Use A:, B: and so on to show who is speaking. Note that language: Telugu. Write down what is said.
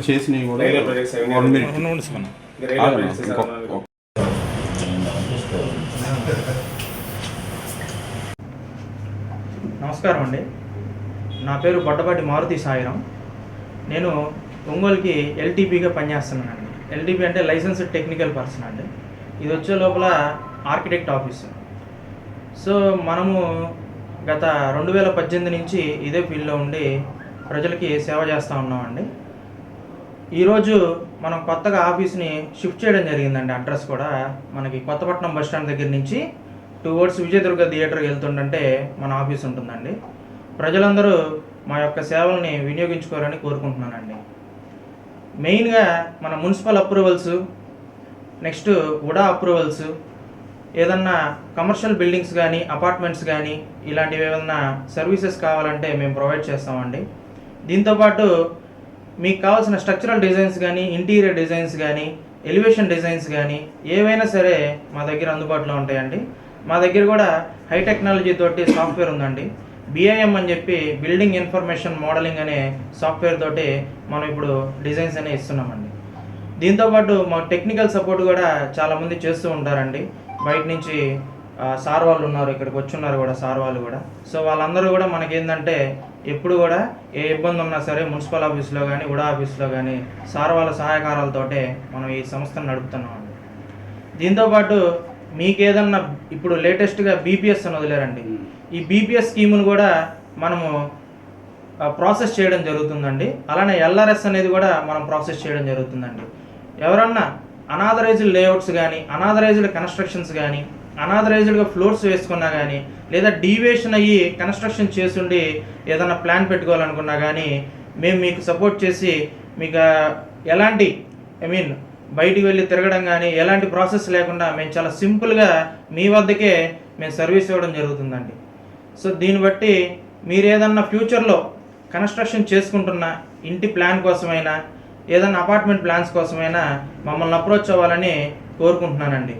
A: చేసినవి కూడా
B: రైల్వే ప్రాజెక్ట్స్ ఏమైనా
A: 1 minute.
B: రైల్వే ప్రాజెక్ట్స్
C: నమస్కారం అండి. నా పేరు బొడ్డపాటి మారుతి సాయిరాం. నేను ఒంగోలుకి ఎల్టీపీగా పనిచేస్తున్నానండి. ఎల్టీపీ అంటే లైసెన్స్డ్ టెక్నికల్ పర్సన్ అండి. ఇది వచ్చే లోపల ఆర్కిటెక్ట్ ఆఫీసు. సో మనము గత 2018 నుంచి ఇదే ఫీల్డ్లో ఉండి ప్రజలకి సేవ చేస్తూ ఉన్నామండి. ఈరోజు మనం కొత్తగా ఆఫీస్ని షిఫ్ట్ చేయడం జరిగిందండి. అడ్రస్ కూడా మనకి కొత్తపట్నం బస్ స్టాండ్ దగ్గర నుంచి టువర్డ్స్ విజయదుర్గ థియేటర్కి వెళ్తుంటే మన ఆఫీస్ ఉంటుందండి. ప్రజలందరూ మా యొక్క సేవల్ని వినియోగించుకోవాలని కోరుకుంటున్నానండి. మెయిన్గా మన మున్సిపల్ అప్రూవల్స్, నెక్స్ట్ ఉడా అప్రూవల్స్, ఏదన్నా కమర్షియల్ బిల్డింగ్స్ కానీ అపార్ట్మెంట్స్ కానీ ఇలాంటివి ఏదన్నా సర్వీసెస్ కావాలంటే మేము ప్రొవైడ్ చేస్తామండి. దీంతోపాటు మీకు కావాల్సిన స్ట్రక్చరల్ డిజైన్స్ కానీ, ఇంటీరియర్ డిజైన్స్ కానీ, ఎలివేషన్ డిజైన్స్ కానీ ఏవైనా సరే మా దగ్గర అందుబాటులో ఉంటాయండి. మా దగ్గర కూడా హై టెక్నాలజీ తోటి సాఫ్ట్వేర్ ఉందండి. BIM అని చెప్పి బిల్డింగ్ ఇన్ఫర్మేషన్ మోడలింగ్ అనే సాఫ్ట్వేర్ తోటి మనం ఇప్పుడు డిజైన్స్ అనేవి ఇస్తున్నామండి. దీంతోపాటు మా టెక్నికల్ సపోర్ట్ కూడా చాలామంది చేస్తూ ఉంటారండి. బయట నుంచి సార్ వాళ్ళు ఉన్నారు, ఇక్కడికి వచ్చున్నారు కూడా సార్ వాళ్ళు కూడా. సో వాళ్ళందరూ కూడా మనకేంటంటే ఎప్పుడు కూడా ఏ ఇబ్బంది ఉన్నా సరే మున్సిపల్ ఆఫీస్లో కానీ ఉడా ఆఫీస్లో కానీ సార్ వాళ్ళ సహాయకారాలతోటే మనం ఈ సంస్థను నడుపుతున్నామండి. దీంతోపాటు మీకు ఏదన్నా ఇప్పుడు లేటెస్ట్గా BPS అని వదిలేరండి. ఈ BPS స్కీమును కూడా మనము ప్రాసెస్ చేయడం జరుగుతుందండి. అలానే LRS అనేది కూడా మనం ప్రాసెస్ చేయడం జరుగుతుందండి. ఎవరన్నా అనాథరైజ్డ్ లేఅవుట్స్ కానీ, అనాథరైజ్డ్ కన్స్ట్రక్షన్స్ కానీ, అనాథరైజ్డ్గా ఫ్లోర్స్ వేసుకున్నా కానీ, లేదా డీవియేషన్ అయ్యి కన్స్ట్రక్షన్ చేసుండి ఏదైనా ప్లాన్ పెట్టుకోవాలనుకున్నా కానీ మేము మీకు సపోర్ట్ చేసి మీకు ఎలాంటి బయటికి వెళ్ళి తిరగడం కానీ ఎలాంటి ప్రాసెస్ లేకుండా మేము చాలా సింపుల్గా మీ వద్దకే మేము సర్వీస్ ఇవ్వడం జరుగుతుందండి. సో దీన్ని బట్టి మీరు ఏదన్నా ఫ్యూచర్లో కన్స్ట్రక్షన్ చేసుకుంటున్న ఇంటి ప్లాన్ కోసమైనా ఏదైనా అపార్ట్మెంట్ ప్లాన్స్ కోసమైనా మమ్మల్ని అప్రోచ్ అవ్వాలని కోరుకుంటున్నానండి.